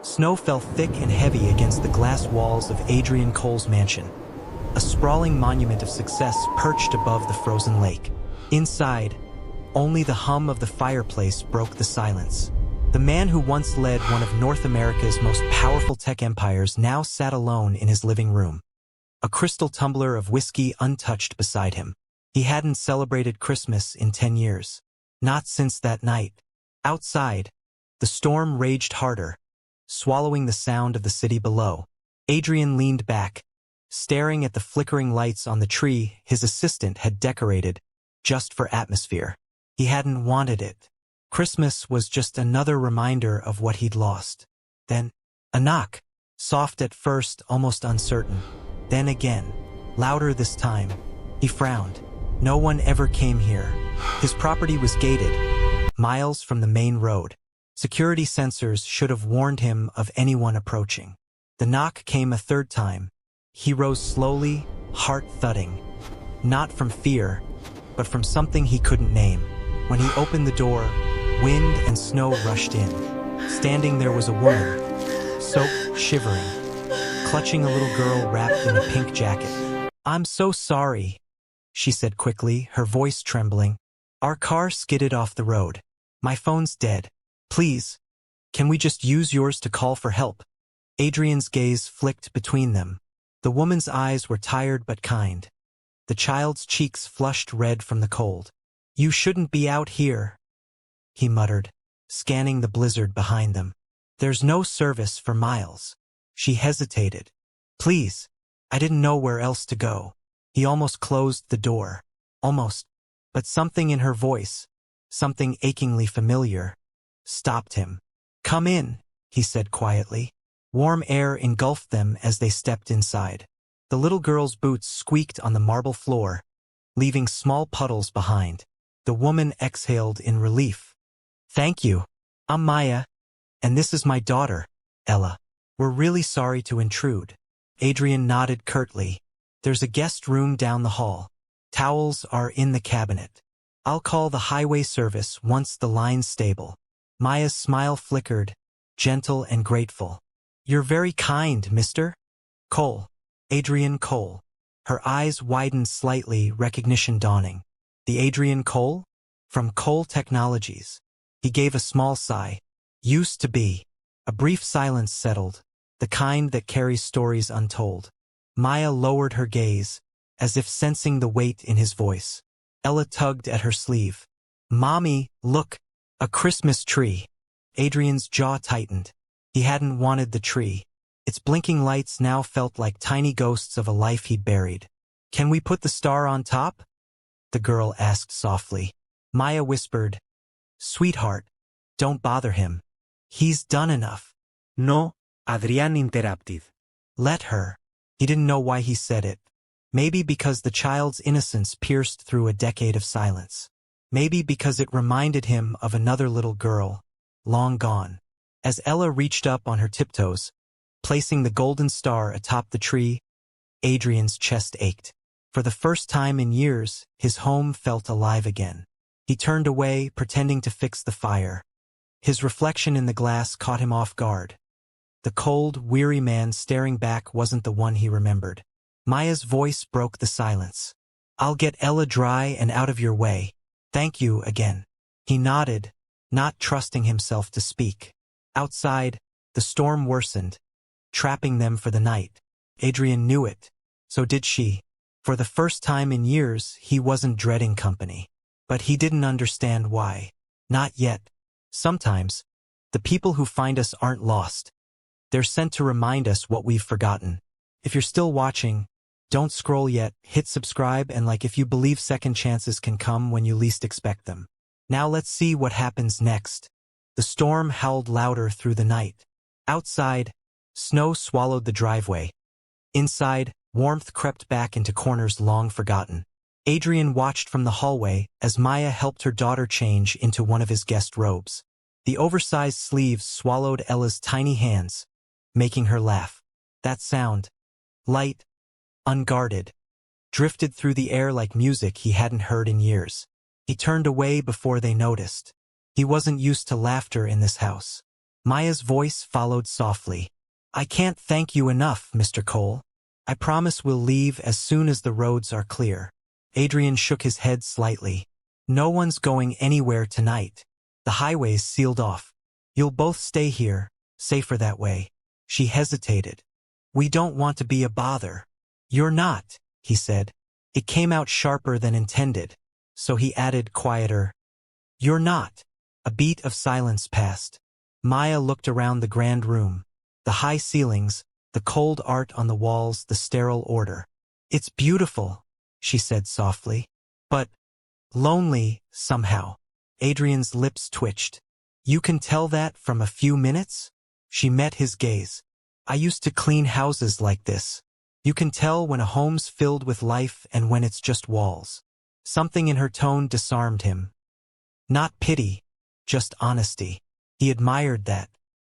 Snow fell thick and heavy against the glass walls of Adrian Cole's mansion. A sprawling monument of success perched above the frozen lake. Inside, only the hum of the fireplace broke the silence. The man who once led one of North America's most powerful tech empires now sat alone in his living room, a crystal tumbler of whiskey untouched beside him. He hadn't celebrated Christmas in 10 years. Not since that night. Outside, the storm raged harder, swallowing the sound of the city below. Adrian leaned back, staring at the flickering lights on the tree his assistant had decorated just for atmosphere. He hadn't wanted it. Christmas was just another reminder of what he'd lost. Then, a knock. Soft at first, almost uncertain. Then again, louder this time. He frowned. No one ever came here. His property was gated, miles from the main road. Security sensors should have warned him of anyone approaching. The knock came a third time. He rose slowly, heart thudding. Not from fear, but from something he couldn't name. When he opened the door, wind and snow rushed in. Standing there was a woman, soaked, shivering, clutching a little girl wrapped in a pink jacket. "I'm so sorry," she said quickly, her voice trembling. "Our car skidded off the road. My phone's dead. Please, can we just use yours to call for help?" Adrian's gaze flicked between them. The woman's eyes were tired but kind. The child's cheeks flushed red from the cold. "You shouldn't be out here," he muttered, scanning the blizzard behind them. "There's no service for miles." She hesitated. "Please, I didn't know where else to go." He almost closed the door. Almost. But something in her voice, something achingly familiar, stopped him. "Come in," he said quietly. Warm air engulfed them as they stepped inside. The little girl's boots squeaked on the marble floor, leaving small puddles behind. The woman exhaled in relief. "Thank you. I'm Maya, and this is my daughter, Ella. We're really sorry to intrude." Adrian nodded curtly. "There's a guest room down the hall. Towels are in the cabinet. I'll call the highway service once the line's stable." Maya's smile flickered, gentle and grateful. "You're very kind, Mr. Cole." Adrian Cole. Her eyes widened slightly, recognition dawning. The Adrian Cole? From Cole Technologies. He gave a small sigh. "Used to be." A brief silence settled, the kind that carries stories untold. Maya lowered her gaze, as if sensing the weight in his voice. Ella tugged at her sleeve. "Mommy, look, a Christmas tree." Adrian's jaw tightened. He hadn't wanted the tree. Its blinking lights now felt like tiny ghosts of a life he'd buried. "Can we put the star on top?" the girl asked softly. Maya whispered, "Sweetheart, don't bother him. He's done enough." "No," Adrian interrupted. "Let her." He didn't know why he said it. Maybe because the child's innocence pierced through a decade of silence. Maybe because it reminded him of another little girl, long gone. As Ella reached up on her tiptoes, placing the golden star atop the tree, Adrian's chest ached. For the first time in years, his home felt alive again. He turned away, pretending to fix the fire. His reflection in the glass caught him off guard. The cold, weary man staring back wasn't the one he remembered. Maya's voice broke the silence. "I'll get Ella dry and out of your way. Thank you again." He nodded, not trusting himself to speak. Outside, the storm worsened, trapping them for the night. Adrian knew it. So did she. For the first time in years, he wasn't dreading company. But he didn't understand why. Not yet. Sometimes, the people who find us aren't lost. They're sent to remind us what we've forgotten. If you're still watching, don't scroll yet, hit subscribe and like if you believe second chances can come when you least expect them. Now let's see what happens next. The storm howled louder through the night. Outside, snow swallowed the driveway. Inside, warmth crept back into corners long forgotten. Adrian watched from the hallway as Maya helped her daughter change into one of his guest robes. The oversized sleeves swallowed Ella's tiny hands, making her laugh. That sound, light, unguarded, drifted through the air like music he hadn't heard in years. He turned away before they noticed. He wasn't used to laughter in this house. Maya's voice followed softly. I can't thank you enough, Mr. Cole. I promise we'll leave as soon as the roads are clear. Adrian shook his head slightly. No one's going anywhere tonight. The highway's sealed off. You'll both stay here, safer that way. She hesitated. We don't want to be a bother. You're not, he said. It came out sharper than intended, so he added quieter. You're not. A beat of silence passed. Maya looked around the grand room. The high ceilings, the cold art on the walls, the sterile order. It's beautiful, she said softly. But lonely, somehow. Adrian's lips twitched. You can tell that from a few minutes? She met his gaze. I used to clean houses like this. You can tell when a home's filled with life and when it's just walls. Something in her tone disarmed him. Not pity, just honesty. He admired that.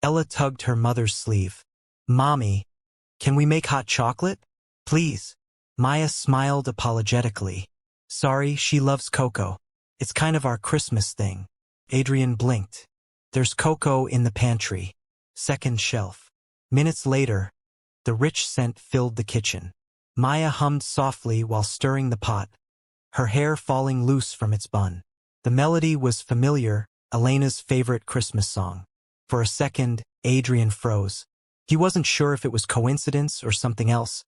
Ella tugged her mother's sleeve. Mommy, can we make hot chocolate? Please. Maya smiled apologetically. Sorry, she loves cocoa. It's kind of our Christmas thing. Adrian blinked. There's cocoa in the pantry. Second shelf. Minutes later, the rich scent filled the kitchen. Maya hummed softly while stirring the pot, her hair falling loose from its bun. The melody was familiar, Elena's favorite Christmas song. For a second, Adrian froze. He wasn't sure if it was coincidence or something else,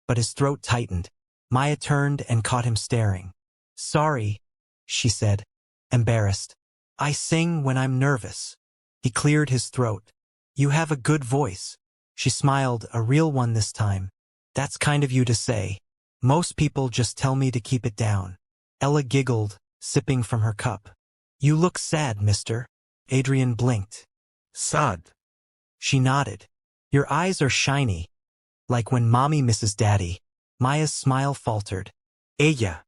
but his throat tightened. Maya turned and caught him staring. Sorry, she said, embarrassed. I sing when I'm nervous. He cleared his throat. You have a good voice. She smiled, a real one this time. That's kind of you to say. Most people just tell me to keep it down. Ella giggled, sipping from her cup. You look sad, mister. Adrian blinked. Sad. She nodded. Your eyes are shiny. Like when mommy misses daddy. Maya's smile faltered. Ella.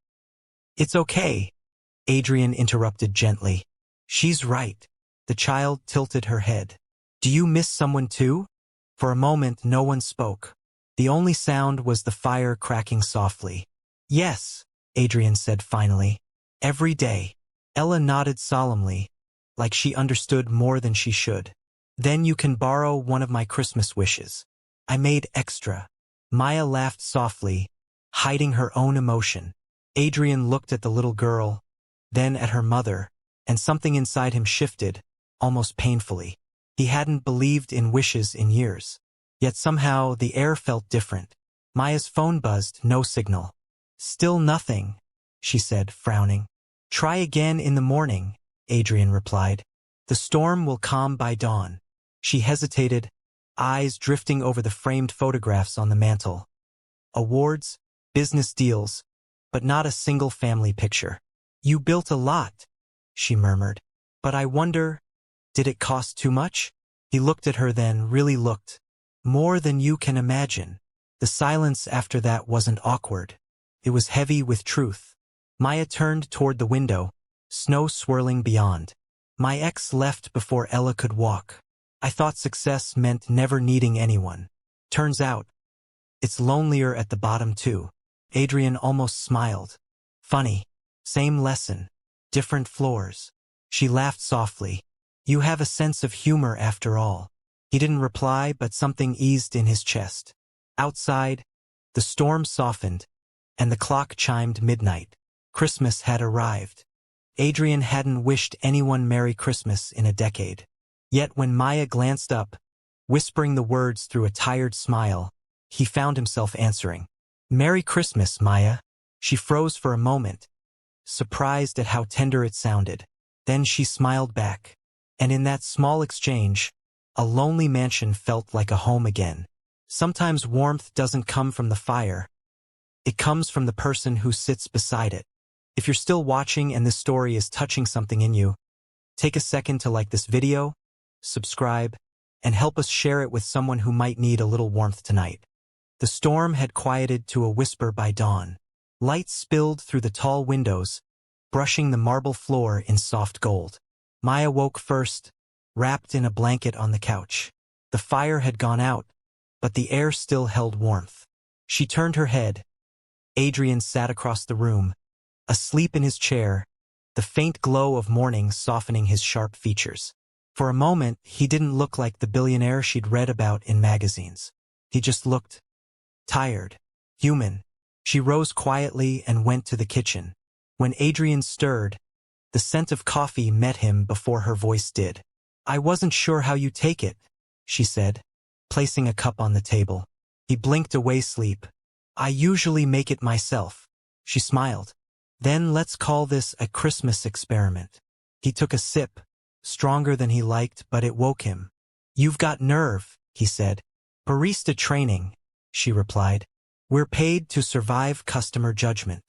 It's okay. Adrian interrupted gently. She's right. The child tilted her head. Do you miss someone too? For a moment, no one spoke. The only sound was the fire cracking softly. Yes, Adrian said finally. Every day. Ella nodded solemnly, like she understood more than she should. Then you can borrow one of my Christmas wishes. I made extra. Maya laughed softly, hiding her own emotion. Adrian looked at the little girl, then at her mother, and something inside him shifted, almost painfully. He hadn't believed in wishes in years. Yet somehow the air felt different. Maya's phone buzzed, no signal. Still nothing, she said, frowning. Try again in the morning, Adrian replied. The storm will calm by dawn. She hesitated, eyes drifting over the framed photographs on the mantel. Awards, business deals, but not a single family picture. You built a lot, she murmured. But I wonder, did it cost too much? He looked at her then, really looked. More than you can imagine. The silence after that wasn't awkward. It was heavy with truth. Maya turned toward the window, snow swirling beyond. My ex left before Ella could walk. I thought success meant never needing anyone. Turns out, it's lonelier at the bottom too. Adrian almost smiled. Funny. Same lesson. Different floors. She laughed softly. You have a sense of humor after all. He didn't reply, but something eased in his chest. Outside, the storm softened, and the clock chimed midnight. Christmas had arrived. Adrian hadn't wished anyone Merry Christmas in a decade. Yet when Maya glanced up, whispering the words through a tired smile, he found himself answering. Merry Christmas, Maya. She froze for a moment, surprised at how tender it sounded. Then she smiled back. And in that small exchange, a lonely mansion felt like a home again. Sometimes warmth doesn't come from the fire. It comes from the person who sits beside it. If you're still watching and this story is touching something in you, take a second to like this video, subscribe, and help us share it with someone who might need a little warmth tonight. The storm had quieted to a whisper by dawn. Light spilled through the tall windows, brushing the marble floor in soft gold. Maya woke first, wrapped in a blanket on the couch. The fire had gone out, but the air still held warmth. She turned her head. Adrian sat across the room, asleep in his chair, the faint glow of morning softening his sharp features. For a moment, he didn't look like the billionaire she'd read about in magazines. He just looked tired, human. She rose quietly and went to the kitchen. When Adrian stirred, the scent of coffee met him before her voice did. "I wasn't sure how you take it," she said, placing a cup on the table. He blinked away sleep. "I usually make it myself." She smiled. "Then let's call this a Christmas experiment." He took a sip, stronger than he liked, but it woke him. "You've got nerve," he said. "Barista training," she replied. "We're paid to survive customer judgment."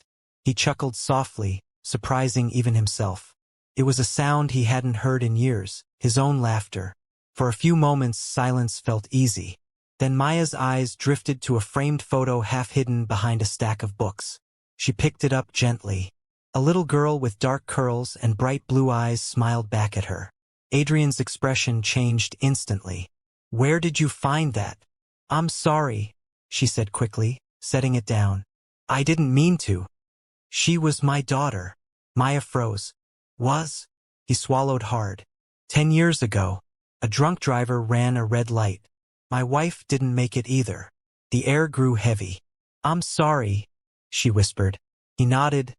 He chuckled softly, surprising even himself. It was a sound he hadn't heard in years, his own laughter. For a few moments silence felt easy. Then Maya's eyes drifted to a framed photo half hidden behind a stack of books. She picked it up gently. A little girl with dark curls and bright blue eyes smiled back at her. Adrian's expression changed instantly. "Where did you find that?" "I'm sorry," she said quickly, setting it down. "I didn't mean to." "She was my daughter." Maya froze. "Was?" He swallowed hard. 10 years ago, a drunk driver ran a red light. My wife didn't make it either." The air grew heavy. "I'm sorry," she whispered. He nodded,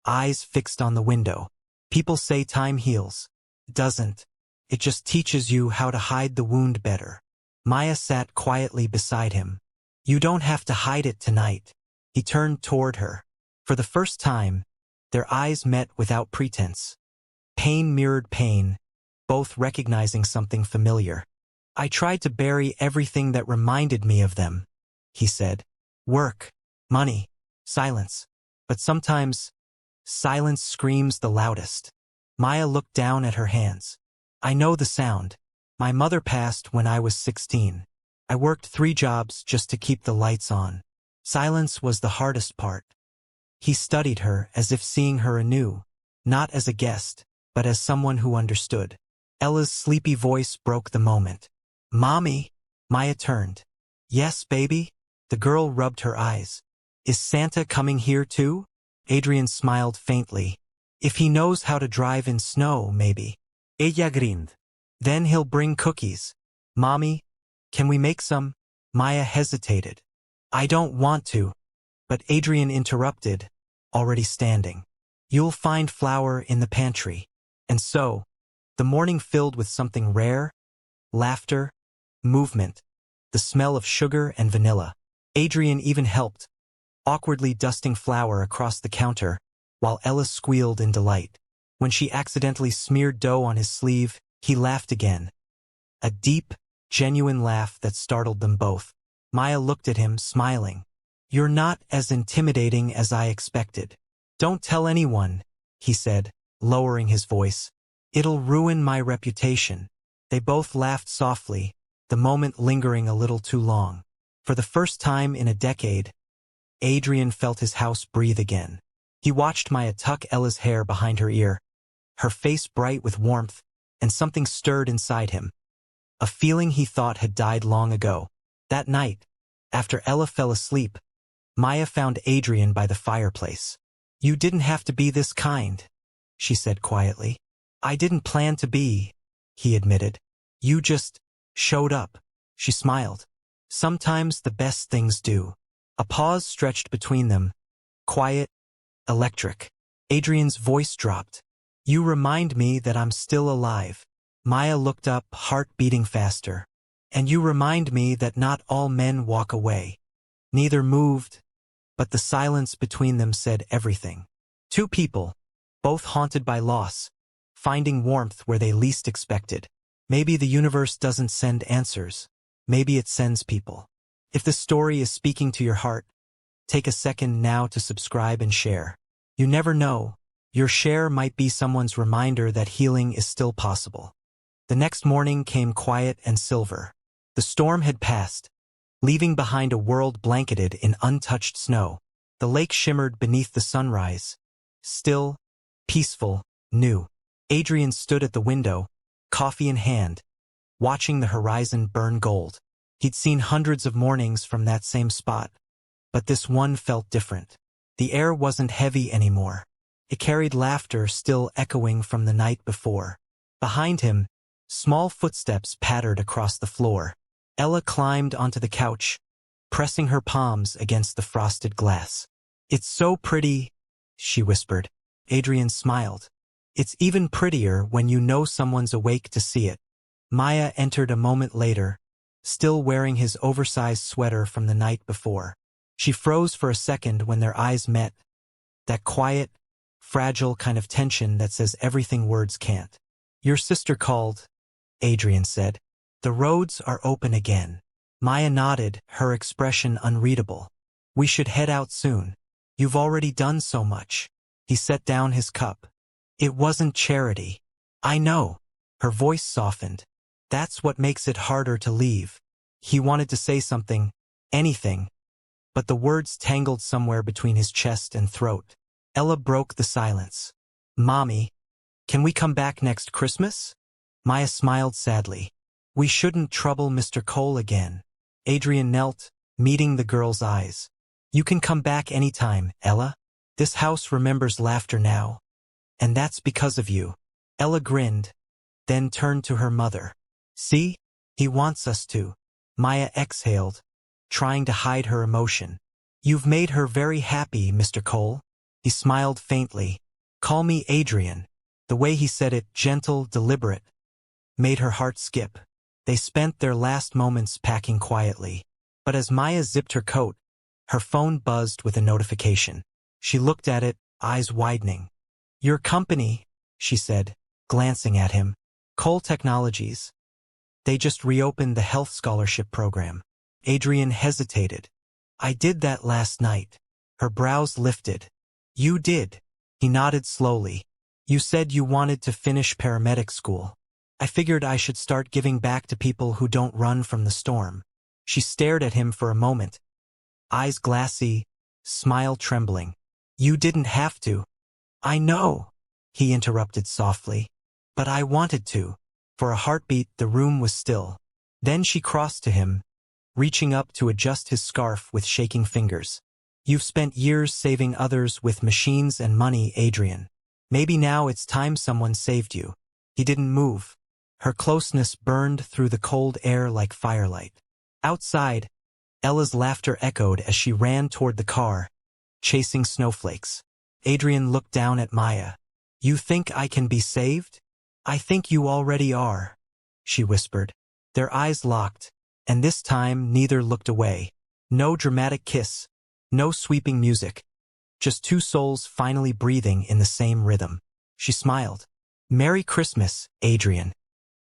eyes fixed on the window. "People say time heals. It doesn't. It just teaches you how to hide the wound better." Maya sat quietly beside him. "You don't have to hide it tonight." He turned toward her. For the first time, their eyes met without pretense. Pain mirrored pain, both recognizing something familiar. "I tried to bury everything that reminded me of them," he said. "Work, money, silence. But sometimes, silence screams the loudest." Maya looked down at her hands. "I know the sound. My mother passed when I was 16. I worked 3 jobs just to keep the lights on. Silence was the hardest part." He studied her as if seeing her anew, not as a guest, but as someone who understood. Ella's sleepy voice broke the moment. "Mommy?" Maya turned. "Yes, baby?" The girl rubbed her eyes. "Is Santa coming here too?" Adrian smiled faintly. "If he knows how to drive in snow, maybe." Ella grinned. "Then he'll bring cookies." "Mommy, can we make some?" Maya hesitated. "I don't want to." But Adrian interrupted, already standing. "You'll find flour in the pantry." And so, the morning filled with something rare, laughter, movement, the smell of sugar and vanilla. Adrian even helped, awkwardly dusting flour across the counter, while Ella squealed in delight. When she accidentally smeared dough on his sleeve, he laughed again. A deep, genuine laugh that startled them both. Maya looked at him, smiling. "You're not as intimidating as I expected." "Don't tell anyone," he said, lowering his voice. "It'll ruin my reputation." They both laughed softly, the moment lingering a little too long. For the first time in a decade, Adrian felt his house breathe again. He watched Maya tuck Ella's hair behind her ear, her face bright with warmth, and something stirred inside him. A feeling he thought had died long ago. That night, after Ella fell asleep, Maya found Adrian by the fireplace. "You didn't have to be this kind," she said quietly. "I didn't plan to be," he admitted. "You just showed up." She smiled. "Sometimes the best things do." A pause stretched between them, quiet, electric. Adrian's voice dropped. "You remind me that I'm still alive." Maya looked up, heart beating faster. "And you remind me that not all men walk away." Neither moved, but the silence between them said everything. Two people, both haunted by loss, finding warmth where they least expected. Maybe the universe doesn't send answers. Maybe it sends people. If the story is speaking to your heart, take a second now to subscribe and share. You never know. Your share might be someone's reminder that healing is still possible. The next morning came quiet and silver. The storm had passed, leaving behind a world blanketed in untouched snow. The lake shimmered beneath the sunrise, still, peaceful, new. Adrian stood at the window, coffee in hand, watching the horizon burn gold. He'd seen hundreds of mornings from that same spot, but this one felt different. The air wasn't heavy anymore. It carried laughter still echoing from the night before. Behind him, Small footsteps pattered across the floor. Ella climbed onto the couch, pressing her palms against the frosted glass. "It's so pretty," she whispered. Adrian smiled. "It's even prettier when you know someone's awake to see it." Maya entered a moment later, still wearing his oversized sweater from the night before. She froze for a second when their eyes met, that quiet, fragile kind of tension that says everything words can't. "Your sister called," Adrian said. "The roads are open again." Maya nodded, her expression unreadable. "We should head out soon. You've already done so much." He set down his cup. "It wasn't charity." "I know." Her voice softened. "That's what makes it harder to leave." He wanted to say something, anything, but the words tangled somewhere between his chest and throat. Ella broke the silence. "Mommy, can we come back next Christmas?" Maya smiled sadly. "We shouldn't trouble Mr. Cole again." Adrian knelt, meeting the girl's eyes. "You can come back anytime, Ella. This house remembers laughter now. And that's because of you." Ella grinned, then turned to her mother. "See? He wants us to." Maya exhaled, trying to hide her emotion. "You've made her very happy, Mr. Cole." He smiled faintly. "Call me Adrian." The way he said it, gentle, deliberate, made her heart skip. They spent their last moments packing quietly. But as Maya zipped her coat, her phone buzzed with a notification. She looked at it, eyes widening. "Your company," she said, glancing at him. "Cole Technologies. They just reopened the health scholarship program." Adrian hesitated. "I did that last night." Her brows lifted. "You did?" He nodded slowly. "You said you wanted to finish paramedic school. I figured I should start giving back to people who don't run from the storm." She stared at him for a moment, eyes glassy, smile trembling. "You didn't have to." "I know," he interrupted softly. "But I wanted to." For a heartbeat, the room was still. Then she crossed to him, reaching up to adjust his scarf with shaking fingers. "You've spent years saving others with machines and money, Adrian. Maybe now it's time someone saved you." He didn't move. Her closeness burned through the cold air like firelight. Outside, Ella's laughter echoed as she ran toward the car, chasing snowflakes. Adrian looked down at Maya. "You think I can be saved?" "I think you already are," she whispered. Their eyes locked, and this time neither looked away. No dramatic kiss, no sweeping music, just two souls finally breathing in the same rhythm. She smiled. "Merry Christmas, Adrian."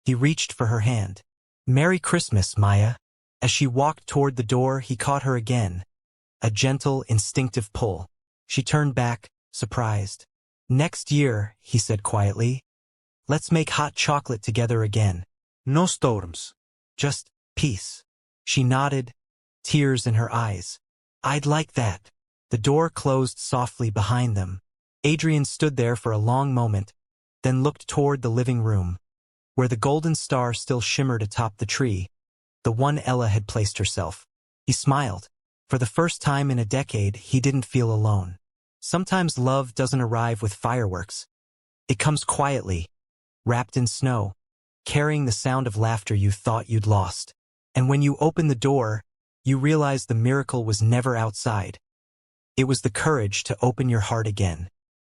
He reached for her hand. "Merry Christmas, Maya." As she walked toward the door, he caught her again, a gentle, instinctive pull. She turned back, surprised. "Next year," he said quietly, "let's make hot chocolate together again. No storms. Just peace." She nodded, tears in her eyes. "I'd like that." The door closed softly behind them. Adrian stood there for a long moment, then looked toward the living room, where the golden star still shimmered atop the tree, the one Ella had placed herself. He smiled. For the first time in a decade, he didn't feel alone. Sometimes love doesn't arrive with fireworks. It comes quietly, wrapped in snow, carrying the sound of laughter you thought you'd lost. And when you open the door, you realize the miracle was never outside. It was the courage to open your heart again.